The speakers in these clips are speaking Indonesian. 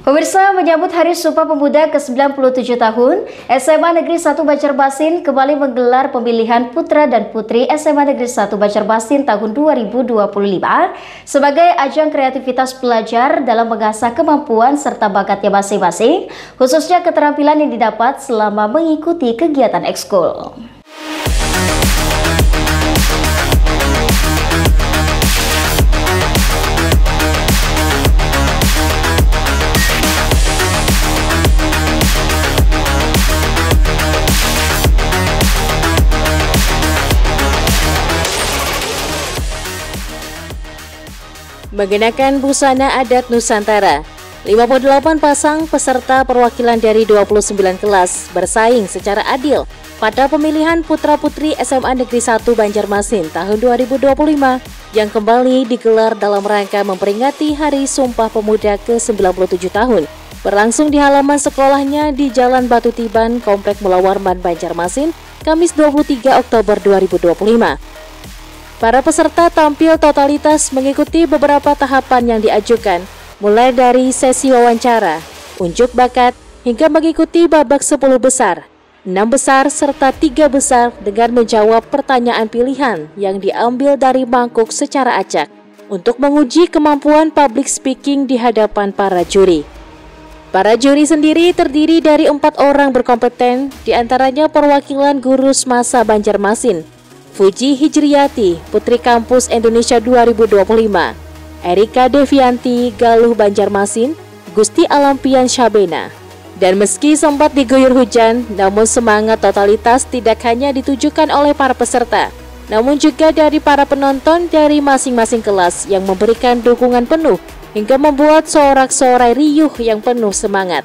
Pemirsa, menyambut Hari Sumpah Pemuda ke-97 tahun, SMA Negeri 1 Banjarmasin kembali menggelar pemilihan putra dan putri SMA Negeri 1 Banjarmasin tahun 2025 sebagai ajang kreativitas pelajar dalam mengasah kemampuan serta bakatnya masing-masing, khususnya keterampilan yang didapat selama mengikuti kegiatan ekskul. Mengenakan busana adat Nusantara, 58 pasang peserta perwakilan dari 29 kelas bersaing secara adil pada pemilihan putra-putri SMA Negeri 1 Banjarmasin tahun 2025 yang kembali digelar dalam rangka memperingati Hari Sumpah Pemuda ke-97 tahun, berlangsung di halaman sekolahnya di Jalan Batu Tiban, Komplek Mula Warman, Banjarmasin, Kamis 23 Oktober 2025. Para peserta tampil totalitas mengikuti beberapa tahapan yang diajukan, mulai dari sesi wawancara, unjuk bakat, hingga mengikuti babak 10 besar, 6 besar, serta 3 besar dengan menjawab pertanyaan pilihan yang diambil dari mangkuk secara acak untuk menguji kemampuan public speaking di hadapan para juri. Para juri sendiri terdiri dari 4 orang berkompeten, diantaranya perwakilan guru semasa Banjarmasin, Fuji Hijriyati, Putri Kampus Indonesia 2025, Erika Devianti, Galuh Banjarmasin, Gusti Alampian Syabena. Dan meski sempat diguyur hujan, namun semangat totalitas tidak hanya ditujukan oleh para peserta, namun juga dari para penonton dari masing-masing kelas yang memberikan dukungan penuh hingga membuat sorak-sorai riuh yang penuh semangat.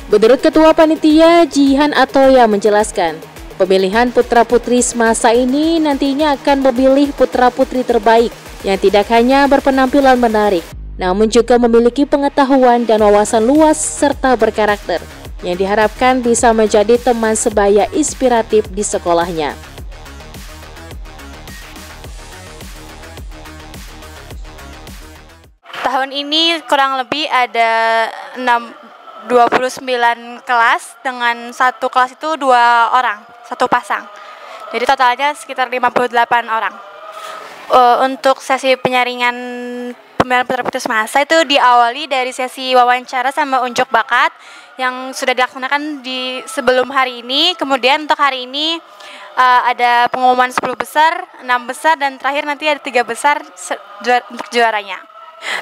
Menurut Ketua Panitia Jihan Atoya menjelaskan, pemilihan putra-putri semasa ini nantinya akan memilih putra-putri terbaik yang tidak hanya berpenampilan menarik, namun juga memiliki pengetahuan dan wawasan luas serta berkarakter, yang diharapkan bisa menjadi teman sebaya inspiratif di sekolahnya. Tahun ini kurang lebih ada 29 kelas, dengan satu kelas itu 2 orang, satu pasang. Jadi totalnya sekitar 58 orang. Untuk sesi penyaringan pemilihan putra-putri semasa itu diawali dari sesi wawancara sama unjuk bakat yang sudah dilaksanakan di sebelum hari ini. Kemudian untuk hari ini ada pengumuman 10 besar, 6 besar, dan terakhir nanti ada 3 besar untuk juaranya.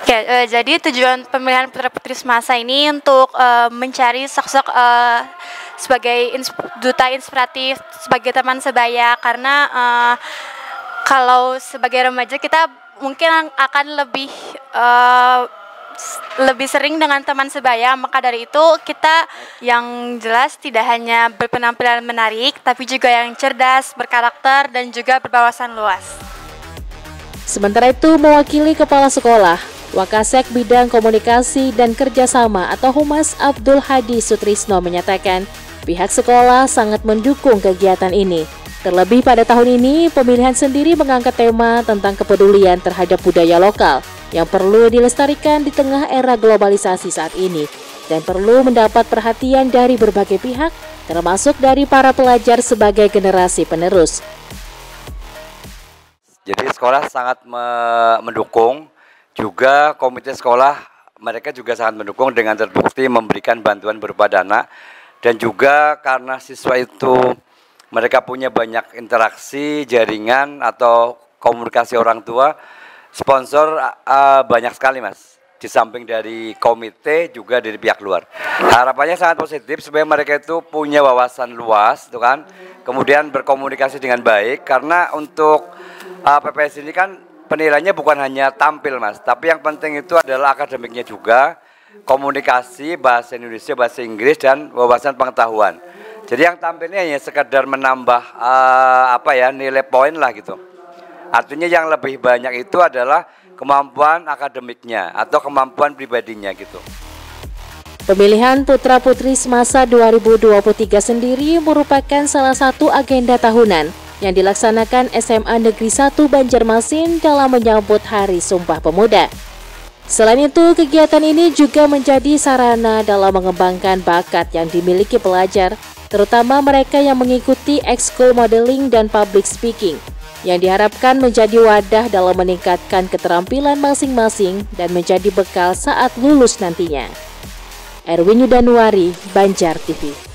Oke, jadi tujuan pemilihan putra-putri semasa ini untuk mencari sosok sebagai duta inspiratif, sebagai teman sebaya, karena kalau sebagai remaja kita mungkin akan lebih sering dengan teman sebaya, maka dari itu kita yang jelas tidak hanya berpenampilan menarik, tapi juga yang cerdas, berkarakter, dan juga berwawasan luas. Sementara itu, mewakili Kepala Sekolah, Wakasek Bidang Komunikasi dan Kerjasama atau Humas Abdul Hadi Sutrisno menyatakan pihak sekolah sangat mendukung kegiatan ini. Terlebih pada tahun ini, pemilihan sendiri mengangkat tema tentang kepedulian terhadap budaya lokal yang perlu dilestarikan di tengah era globalisasi saat ini dan perlu mendapat perhatian dari berbagai pihak, termasuk dari para pelajar sebagai generasi penerus. Jadi sekolah sangat mendukung, juga komite sekolah mereka juga sangat mendukung dengan terbukti memberikan bantuan berupa dana, dan juga karena siswa itu mereka punya banyak interaksi, jaringan atau komunikasi orang tua, sponsor banyak sekali Mas. Di samping dari komite juga dari pihak luar. Harapannya sangat positif supaya mereka itu punya wawasan luas, tuh kan. Kemudian berkomunikasi dengan baik, karena untuk PPS ini kan penilaiannya bukan hanya tampil Mas, tapi yang penting itu adalah akademiknya juga, komunikasi, bahasa Indonesia, bahasa Inggris, dan wawasan pengetahuan. Jadi yang tampilnya hanya sekedar menambah nilai poin lah gitu. Artinya yang lebih banyak itu adalah kemampuan akademiknya atau kemampuan pribadinya gitu. Pemilihan putra-putri semasa 2023 sendiri merupakan salah satu agenda tahunan yang dilaksanakan SMA Negeri 1 Banjarmasin dalam menyambut Hari Sumpah Pemuda. Selain itu, kegiatan ini juga menjadi sarana dalam mengembangkan bakat yang dimiliki pelajar, terutama mereka yang mengikuti ekskul modeling dan public speaking, yang diharapkan menjadi wadah dalam meningkatkan keterampilan masing-masing dan menjadi bekal saat lulus nantinya. Erwin Yudanuari, Banjar TV.